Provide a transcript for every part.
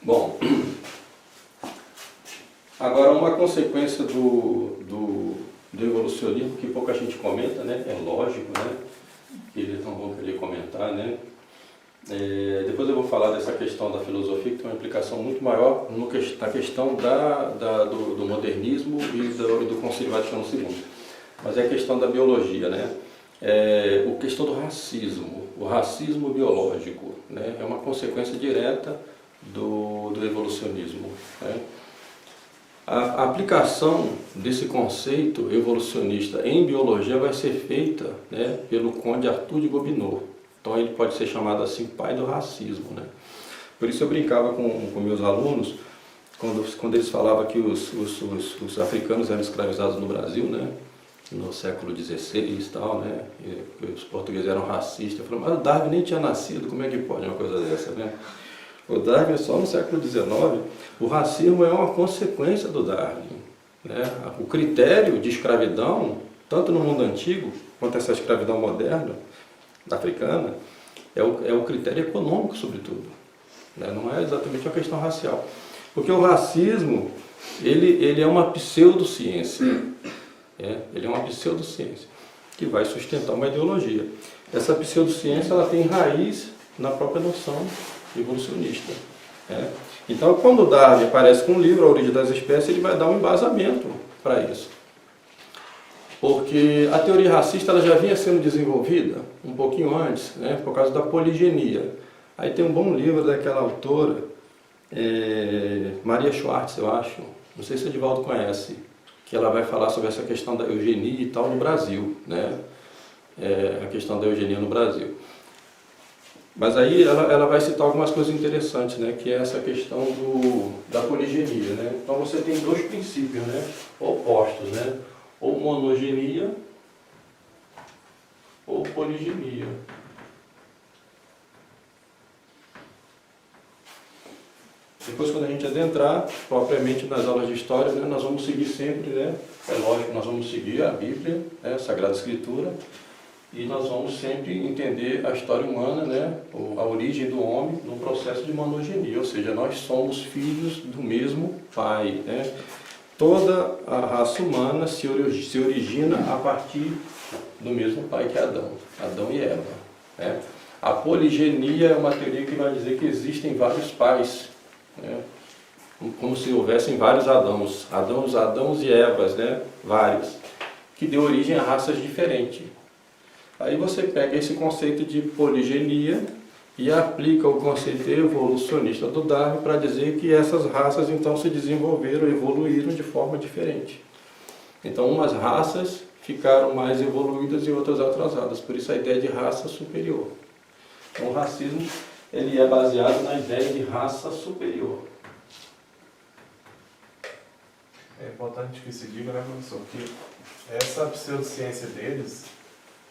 Bom, agora uma consequência do evolucionismo que pouca gente comenta, né? É lógico, né? Que eles não vão querer comentar, né? Depois eu vou falar dessa questão da filosofia, que tem uma implicação muito maior na questão do modernismo e do Concílio Vaticano II. Mas é a questão da biologia, né? A questão do racismo, o racismo biológico, né? É uma consequência direta do evolucionismo, né? A aplicação desse conceito evolucionista em biologia vai ser feita, né, pelo conde Arthur de Gobineau. Então ele pode ser chamado assim, pai do racismo, né? Por isso eu brincava com meus alunos, quando eles falavam que os africanos eram escravizados no Brasil, né, no século XVI e tal, né, e os portugueses eram racistas. Eu falei, mas o Darwin nem tinha nascido, como é que pode uma coisa dessa, né? O Darwin é só no século XIX. O racismo é uma consequência do Darwin, né? O critério de escravidão, tanto no mundo antigo quanto essa escravidão moderna, africana, é o critério econômico, sobretudo, né? Não é exatamente uma questão racial. Porque o racismo, ele é uma pseudociência, né? Ele é uma pseudociência que vai sustentar uma ideologia. Essa pseudociência, ela tem raiz na própria noção evolucionista, né? Então, quando Darwin aparece com o livro A Origem das Espécies, ele vai dar um embasamento para isso. Porque a teoria racista ela já vinha sendo desenvolvida um pouquinho antes, né, por causa da poligenia. Aí tem um bom livro daquela autora, Maria Schwartz, eu acho, não sei se o Edivaldo conhece, que ela vai falar sobre essa questão da eugenia e tal no Brasil, né? A questão da eugenia no Brasil. Mas aí ela vai citar algumas coisas interessantes, né? Que é essa questão da poligenia, né? Então você tem dois princípios, né, opostos, né? Ou monogenia ou poligenia. Depois, quando a gente adentrar propriamente nas aulas de história, né, nós vamos seguir sempre, né? É lógico, nós vamos seguir a Bíblia, né, a Sagrada Escritura, e nós vamos sempre entender a história humana, né, a origem do homem no processo de monogenia, ou seja, nós somos filhos do mesmo Pai, né? Toda a raça humana se origina a partir do mesmo pai que Adão e Eva, né? A poligenia é uma teoria que vai dizer que existem vários pais, né? Como se houvessem vários Adãos e Evas, né? Vários, que deu origem a raças diferentes. Aí você pega esse conceito de poligenia e aplica o conceito evolucionista do Darwin para dizer que essas raças então se desenvolveram, evoluíram de forma diferente. Então umas raças ficaram mais evoluídas e outras atrasadas, por isso a ideia de raça superior. Então o racismo ele é baseado na ideia de raça superior. É importante que se diga, né, professor, que essa pseudociência deles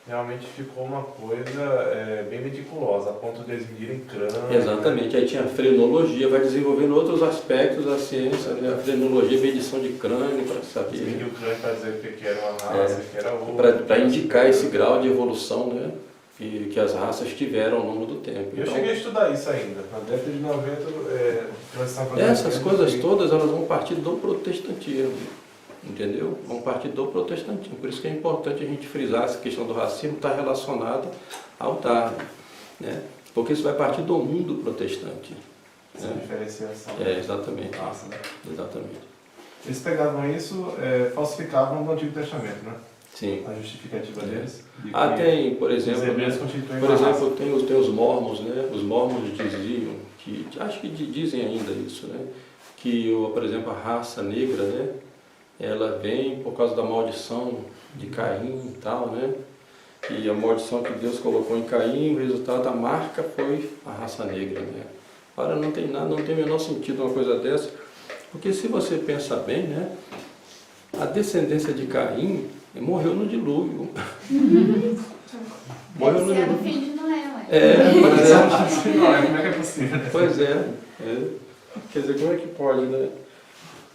realmente ficou uma coisa bem meticulosa, a ponto de eles medirem crânio. Exatamente, aí tinha a frenologia, vai desenvolvendo outros aspectos da ciência, né? A frenologia, medição de crânio, para saber. Você mediu o crânio para dizer que era uma raça, que era outra. Para indicar esse grau de evolução, né? Que as raças tiveram ao longo do tempo. Eu então, cheguei a estudar isso ainda, na década de 90, transição para essas coisas todas elas vão partir do protestantismo. Entendeu? Vão partir do protestantismo. Por isso que é importante a gente frisar essa questão do racismo está relacionada ao Darwin, né? Porque isso vai partir do mundo protestante. Essa diferenciação. Exatamente. Nossa, né? Exatamente. Eles pegavam isso, falsificavam no Antigo Testamento, né? Sim. A justificativa deles. Tem, por exemplo, tem os mormons, né? Os mormons diziam, acho que dizem ainda isso, né? Que, por exemplo, a raça negra, né? Ela vem por causa da maldição de Caim e tal, né? E a maldição que Deus colocou em Caim, o resultado da marca foi a raça negra, né? Ora, não tem o menor sentido uma coisa dessa, porque se você pensar bem, né? A descendência de Caim morreu no dilúvio. Morreu no dilúvio. Filho de Noé, ué. Pois é. Como é que é possível? Pois é. Quer dizer, como é que pode, né?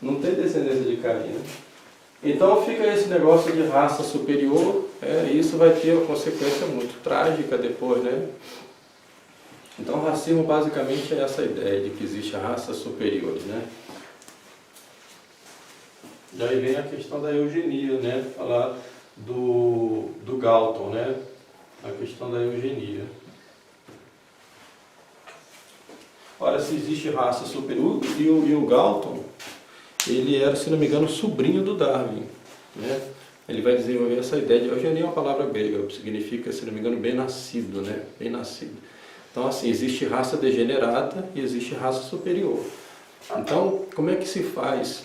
Não tem descendência de Caim, né? Então fica esse negócio de raça superior, e isso vai ter uma consequência muito trágica depois, né? Então, o racismo basicamente é essa ideia de que existe raças superiores, né? E aí vem a questão da eugenia, né? Falar do Galton, né? A questão da eugenia. Ora, se existe raça superior, e o Galton, ele era, se não me engano, sobrinho do Darwin, né? Ele vai desenvolver essa ideia de eugenia, é uma palavra grega, que significa, se não me engano, bem-nascido, né? Bem-nascido. Então, assim, existe raça degenerada e existe raça superior. Então, como é que se faz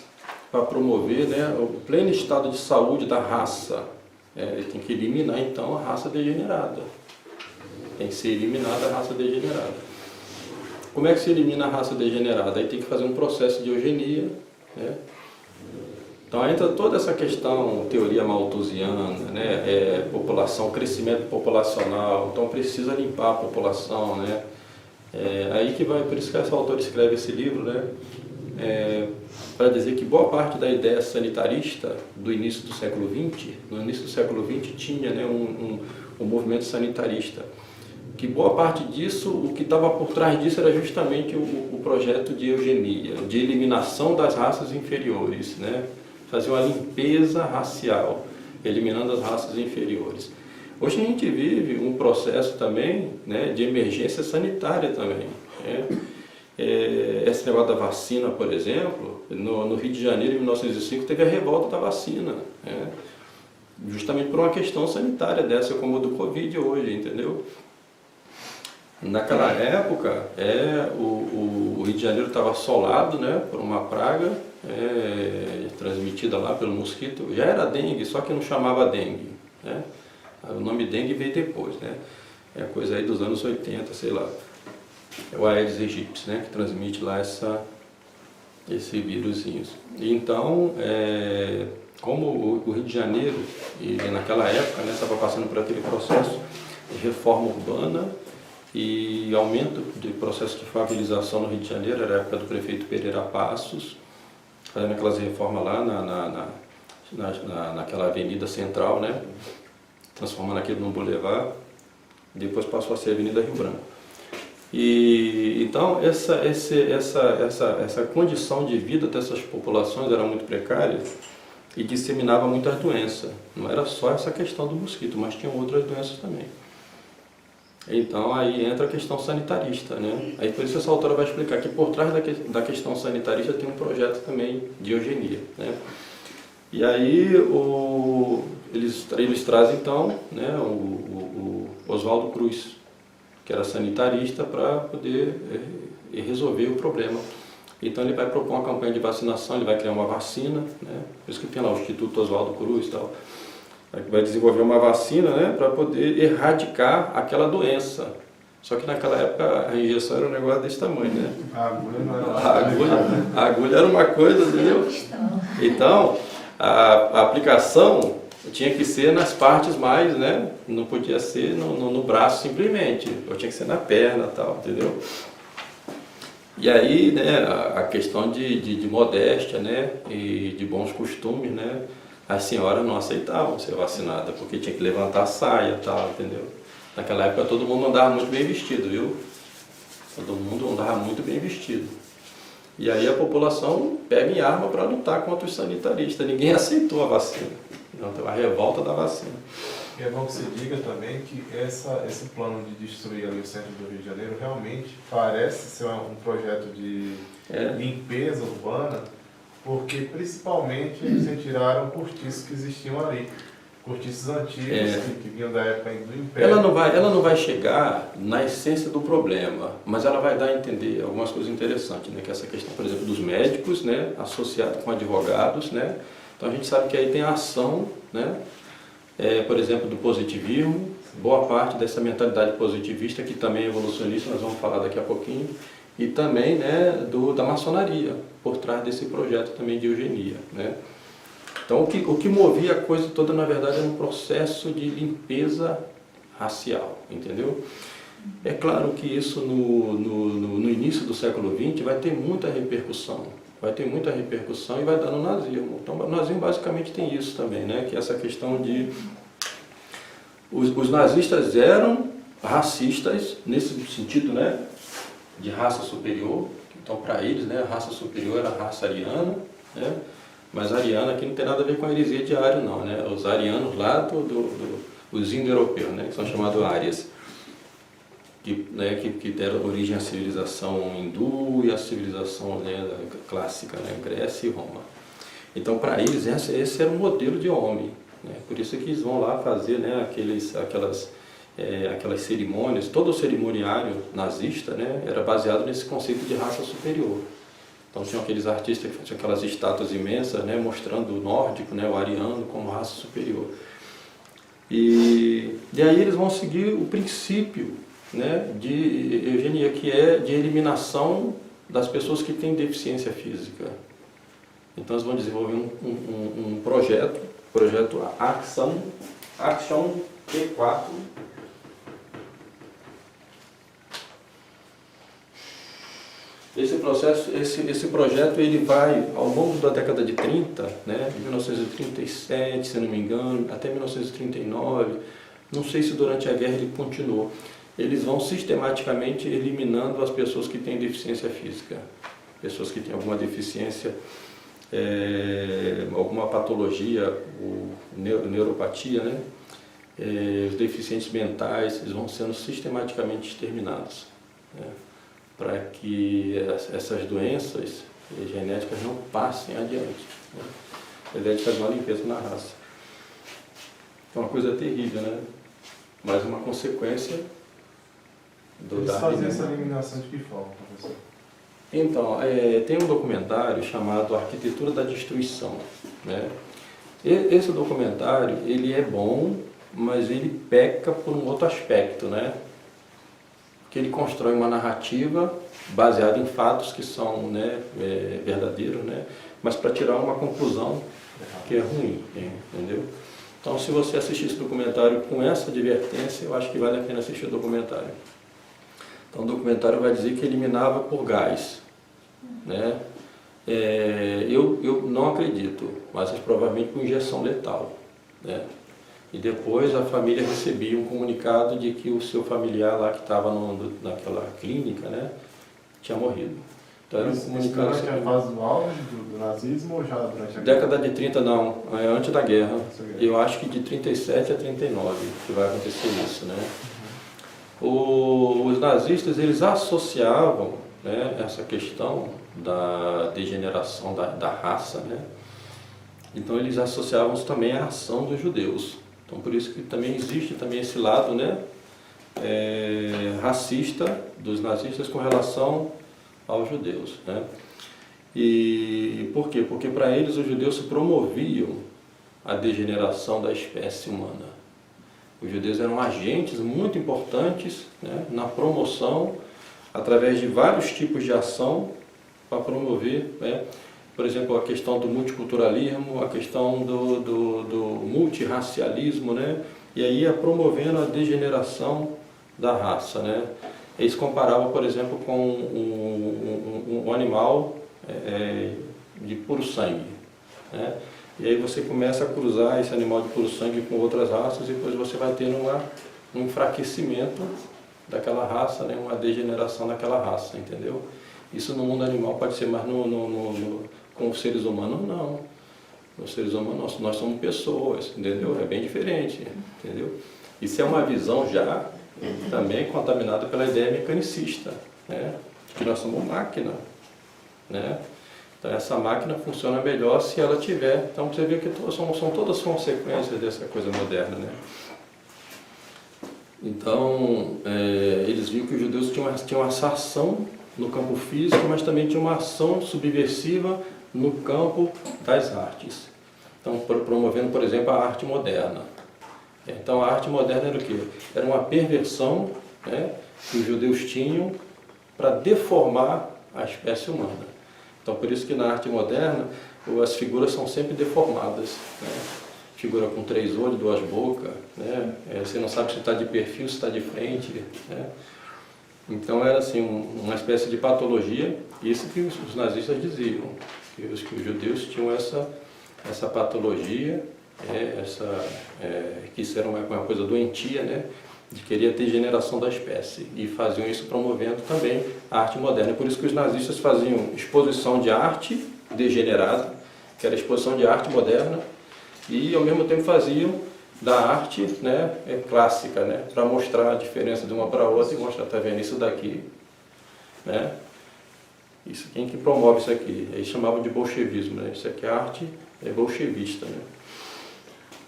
para promover, né, o pleno estado de saúde da raça? Ele tem que eliminar, então, a raça degenerada. Tem que ser eliminada a raça degenerada. Como é que se elimina a raça degenerada? Aí tem que fazer um processo de eugenia, né? Então entra toda essa questão, teoria malthusiana, né? População, crescimento populacional, então precisa limpar a população, né? Aí que vai, por isso que esse autor escreve esse livro, né? Para dizer que boa parte da ideia sanitarista do início do século XX, no início do século XX tinha, né, um movimento sanitarista, que boa parte disso, o que estava por trás disso era justamente o projeto de eugenia, de eliminação das raças inferiores, né? Fazer uma limpeza racial, eliminando as raças inferiores. Hoje a gente vive um processo também, né, de emergência sanitária também, né? Esse negócio da vacina, por exemplo, no Rio de Janeiro, em 1905, teve a revolta da vacina, né? Justamente por uma questão sanitária dessa, como a do Covid hoje, entendeu? Naquela época, o Rio de Janeiro estava assolado, né, por uma praga transmitida lá pelo mosquito. Já era dengue, só que não chamava dengue, né? O nome dengue veio depois, né? É coisa aí dos anos 80, sei lá. É o Aedes aegypti, né, que transmite lá esse vírusinho. Então, como o Rio de Janeiro, e naquela época, né, estava passando por aquele processo de reforma urbana e aumento do processo de favelização no Rio de Janeiro, era a época do prefeito Pereira Passos, fazendo aquelas reformas lá naquela avenida central, né, transformando aquilo num boulevard, depois passou a ser a Avenida Rio Branco. E então essa condição de vida dessas populações era muito precária e disseminava muitas doenças. Não era só essa questão do mosquito, mas tinha outras doenças também. Então aí entra a questão sanitarista, né? Aí por isso essa autora vai explicar que por trás da questão sanitarista tem um projeto também de eugenia, né? E aí eles trazem então, né, o Oswaldo Cruz, que era sanitarista, para poder resolver o problema. Então ele vai propor uma campanha de vacinação, ele vai criar uma vacina, né? Por isso que tem lá o Instituto Oswaldo Cruz e tal. Vai desenvolver uma vacina, né, para poder erradicar aquela doença. Só que naquela época a injeção era um negócio desse tamanho, né? A agulha não era a agulha era uma coisa, entendeu? Então, a aplicação tinha que ser nas partes mais, né? Não podia ser no braço simplesmente, ou tinha que ser na perna e tal, entendeu? E aí, né, a questão de modéstia, né, e de bons costumes, né? As senhoras não aceitavam ser vacinada, porque tinha que levantar a saia e tal, entendeu? Naquela época todo mundo andava muito bem vestido, viu? Todo mundo andava muito bem vestido. E aí a população pega em arma para lutar contra os sanitaristas. Ninguém aceitou a vacina. Então tem uma revolta da vacina. E é bom que se diga também que esse plano de destruir ali o centro do Rio de Janeiro realmente parece ser um projeto de limpeza urbana, porque principalmente eles retiraram cortiços que existiam ali. Cortiços antigos que vinham da época do Império. Ela não vai chegar na essência do problema, mas ela vai dar a entender algumas coisas interessantes, né? Que é essa questão, por exemplo, dos médicos, né, associado com advogados, né? Então a gente sabe que aí tem a ação, né? Por exemplo, do positivismo, boa parte dessa mentalidade positivista, que também é evolucionista, nós vamos falar daqui a pouquinho, e também, né, da maçonaria, por trás desse projeto também de eugenia, né? Então, o que movia a coisa toda, na verdade, era um processo de limpeza racial, entendeu? É claro que isso no início do século XX vai ter muita repercussão, e vai dar no nazismo. Então, o nazismo basicamente tem isso também, né? Que é essa questão de... Os nazistas eram racistas, nesse sentido, né, de raça superior. Então, para eles, né, a raça superior era a raça ariana, né, mas a ariana aqui não tem nada a ver com a heresia de Ário, não, né, os arianos lá os indo-europeus, né, que são chamados árias, que deram origem à civilização hindu e à civilização, né, clássica, né, Grécia e Roma. Então, para eles, esse era um modelo de homem, né, por isso que eles vão lá fazer, né, aquelas cerimônias. Todo o cerimoniário nazista, né, era baseado nesse conceito de raça superior. Então tinham aqueles artistas que faziam aquelas estátuas imensas, né, mostrando o nórdico, né, o ariano como raça superior. E aí eles vão seguir o princípio, né, de eugenia, que é de eliminação das pessoas que têm deficiência física. Então eles vão desenvolver um projeto Action P4. Esse projeto ele vai ao longo da década de 30, né, de 1937, se não me engano, até 1939, não sei se durante a guerra ele continuou. Eles vão sistematicamente eliminando as pessoas que têm deficiência física, pessoas que têm alguma deficiência, alguma patologia, neuropatia, né, os deficientes mentais, eles vão sendo sistematicamente exterminados, né, para que essas doenças genéticas não passem adiante, né? A ideia de fazer uma limpeza na raça. É uma coisa terrível, né? Mas uma consequência do Eles fazem essa eliminação de que forma, professor? Então, tem um documentário chamado Arquitetura da Destruição, né? Esse documentário, ele é bom, mas ele peca por um outro aspecto, né? Que ele constrói uma narrativa baseada em fatos que são, né, verdadeiros, né, mas para tirar uma conclusão que é ruim, entendeu? Então, se você assistir esse documentário com essa advertência, eu acho que vale a pena assistir o documentário. Então, o documentário vai dizer que eliminava por gás, né? Eu não acredito, mas provavelmente por injeção letal, né? E depois a família recebia um comunicado de que o seu familiar lá que estava naquela clínica, né, tinha morrido. Então era um comunicado. Durante a fase do auge do nazismo ou já durante a guerra? Década de 30 não, é antes da guerra. Eu acho que de 37 a 39 que vai acontecer isso, né? Os nazistas, eles associavam, né, essa questão da degeneração da raça, né? Então eles associavam isso também à ação dos judeus. Então, por isso que também existe também esse lado, né, racista dos nazistas com relação aos judeus, né? E por quê? Porque para eles os judeus se promoviam a degeneração da espécie humana. Os judeus eram agentes muito importantes, né, na promoção, através de vários tipos de ação, para promover, né, por exemplo, a questão do multiculturalismo, a questão do multirracialismo, né? E aí ia promovendo a degeneração da raça, né? Eles comparavam, por exemplo, com um animal de puro sangue, né? E aí você começa a cruzar esse animal de puro sangue com outras raças e depois você vai tendo um enfraquecimento daquela raça, né? Uma degeneração daquela raça, entendeu? Isso no mundo animal pode ser, mas com os seres humanos não. Os seres humanos, nós somos pessoas, entendeu? É bem diferente, entendeu? Isso é uma visão já também contaminada pela ideia mecanicista, né? Que nós somos máquina, né? Então essa máquina funciona melhor se ela tiver. Então você vê que são todas consequências dessa coisa moderna, né? Então eles viram que os judeus tinham essa ação no campo físico, mas também tinha uma ação subversiva no campo das artes. Então, promovendo, por exemplo, a arte moderna. Então, a arte moderna era o quê? Era uma perversão, né, que os judeus tinham para deformar a espécie humana. Então, por isso que na arte moderna, as figuras são sempre deformadas, né? Figura com 3 olhos, 2 bocas, né? Você não sabe se está de perfil, se está de frente, né? Então era assim, uma espécie de patologia, isso que os nazistas diziam, que os judeus tinham essa patologia, que isso era uma coisa doentia, né? de querer ter degeneração da espécie, e faziam isso promovendo também a arte moderna. Por isso que os nazistas faziam exposição de arte degenerada, que era exposição de arte moderna, e ao mesmo tempo faziam da arte, né, clássica, né, para mostrar a diferença de uma para outra e mostrar, tá vendo isso daqui, né? Isso, quem que promove isso aqui? Eles chamavam de bolchevismo, né? Isso aqui é arte bolchevista, né?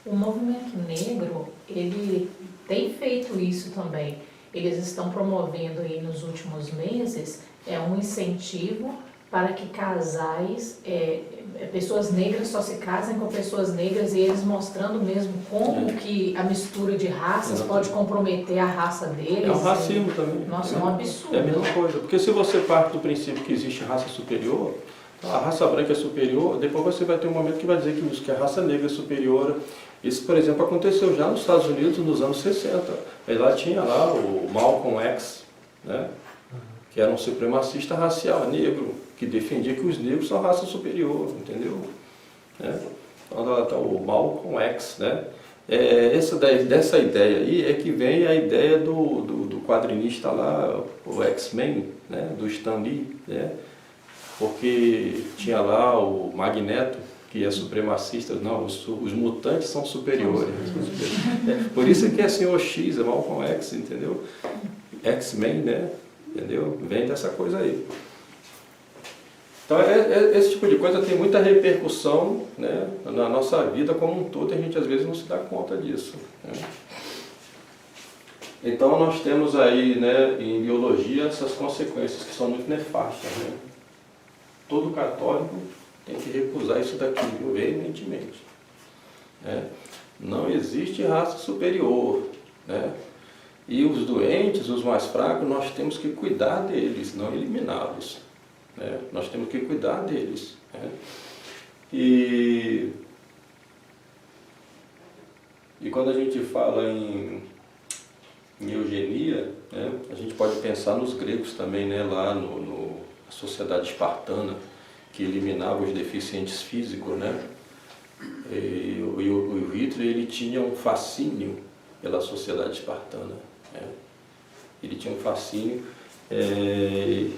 O movimento negro, ele tem feito isso também. Eles estão promovendo aí nos últimos meses um incentivo para que casais, pessoas negras só se casem com pessoas negras, e eles mostrando mesmo como que a mistura de raças pode comprometer a raça deles. É um racismo também. Nossa, é um absurdo. É a mesma coisa, porque se você parte do princípio que existe raça superior, a raça branca é superior, depois você vai ter um momento que vai dizer que a raça negra é superior. Isso, por exemplo, aconteceu já nos Estados Unidos nos anos 60. Aí lá tinha lá o Malcolm X, né? Que era um supremacista racial negro, que defendia que os negros são raça superior, entendeu? Então lá está o Malcolm X, né? Dessa ideia aí é que vem a ideia do quadrinista lá, o X-Men, né? Do Stan Lee, né? Porque tinha lá o Magneto, que é supremacista, não, os mutantes são superiores. Por isso que é Senhor X, é Malcolm X, entendeu? X-Men, né? Entendeu? Vem dessa coisa aí. Então, esse tipo de coisa tem muita repercussão, né, na nossa vida como um todo, e a gente às vezes não se dá conta disso, né? Então, nós temos aí, né, em biologia essas consequências que são muito nefastas, né? Todo católico tem que recusar isso daqui, veementemente, né? Não existe raça superior, né? E os doentes, os mais fracos, nós temos que cuidar deles, não eliminá-los, né? Nós temos que cuidar deles, né? E quando a gente fala em eugenia, né, a gente pode pensar nos gregos também, né, lá na sociedade espartana, que eliminava os deficientes físicos, né? E o Hitler, ele tinha um fascínio pela sociedade espartana, né? Ele tinha um fascínio, é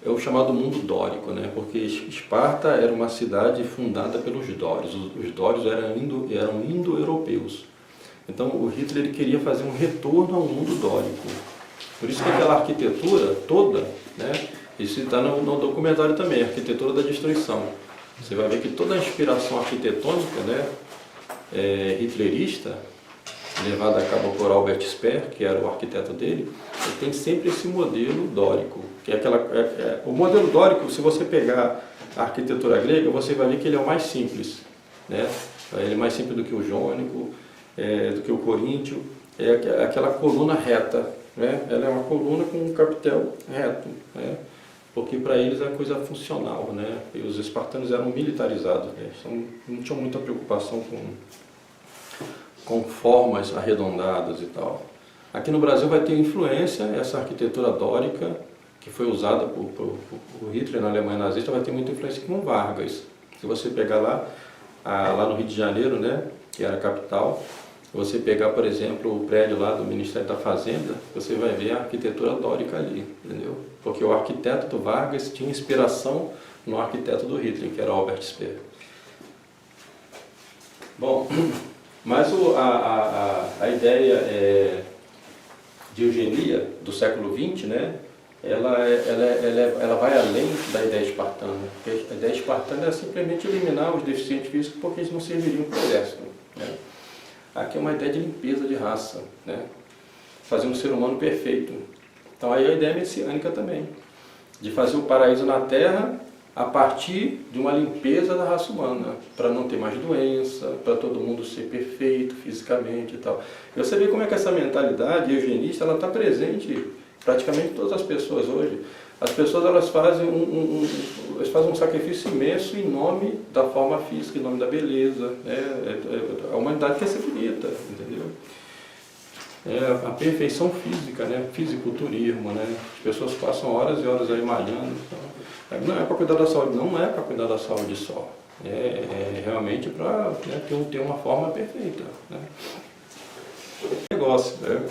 o chamado mundo dórico, né? Porque Esparta era uma cidade fundada pelos dórios. Os dórios eram indo-europeus. Então o Hitler, ele queria fazer um retorno ao mundo dórico. Por isso que aquela arquitetura toda, né? Isso está no documentário também, Arquitetura da Destruição. Você vai ver que toda a inspiração arquitetônica, né, hitlerista, levada a cabo por Albert Speer, que era o arquiteto dele, ele tem sempre esse modelo dórico. Que é o modelo dórico, se você pegar a arquitetura grega, você vai ver que ele é o mais simples, né? Ele é mais simples do que o jônico, do que o coríntio. É aquela coluna reta, né? Ela é uma coluna com um capitel reto, né? Porque para eles é coisa funcional, né? E os espartanos eram militarizados, né? Não tinham muita preocupação com formas arredondadas e tal. Aqui no Brasil vai ter influência, essa arquitetura dórica, que foi usada por Hitler na Alemanha nazista, vai ter muita influência com Vargas. Se você pegar lá no Rio de Janeiro, né, que era a capital, você pegar, por exemplo, o prédio lá do Ministério da Fazenda, você vai ver a arquitetura dórica ali, entendeu? Porque o arquiteto do Vargas tinha inspiração no arquiteto do Hitler, que era Albert Speer. Bom, mas a ideia de eugenia do século XX, né, ela vai além da ideia espartana. Porque a ideia espartana é simplesmente eliminar os deficientes físicos porque eles não serviriam para o exército, né? Aqui é uma ideia de limpeza de raça, né? Fazer um ser humano perfeito. Então aí a ideia messiânica também, de fazer o paraíso na Terra a partir de uma limpeza da raça humana, para não ter mais doença, para todo mundo ser perfeito fisicamente e tal. E você vê como é que essa mentalidade eugenista está presente praticamente em todas as pessoas hoje. As pessoas elas fazem um sacrifício imenso em nome da forma física, em nome da beleza, né? A humanidade quer ser bonita, entendeu? A perfeição física, né? Fisiculturismo, né? As pessoas passam horas e horas aí malhando. Não é para cuidar da saúde, não é para cuidar da saúde só. É realmente para, né, ter uma forma perfeita, né? Negócio, né?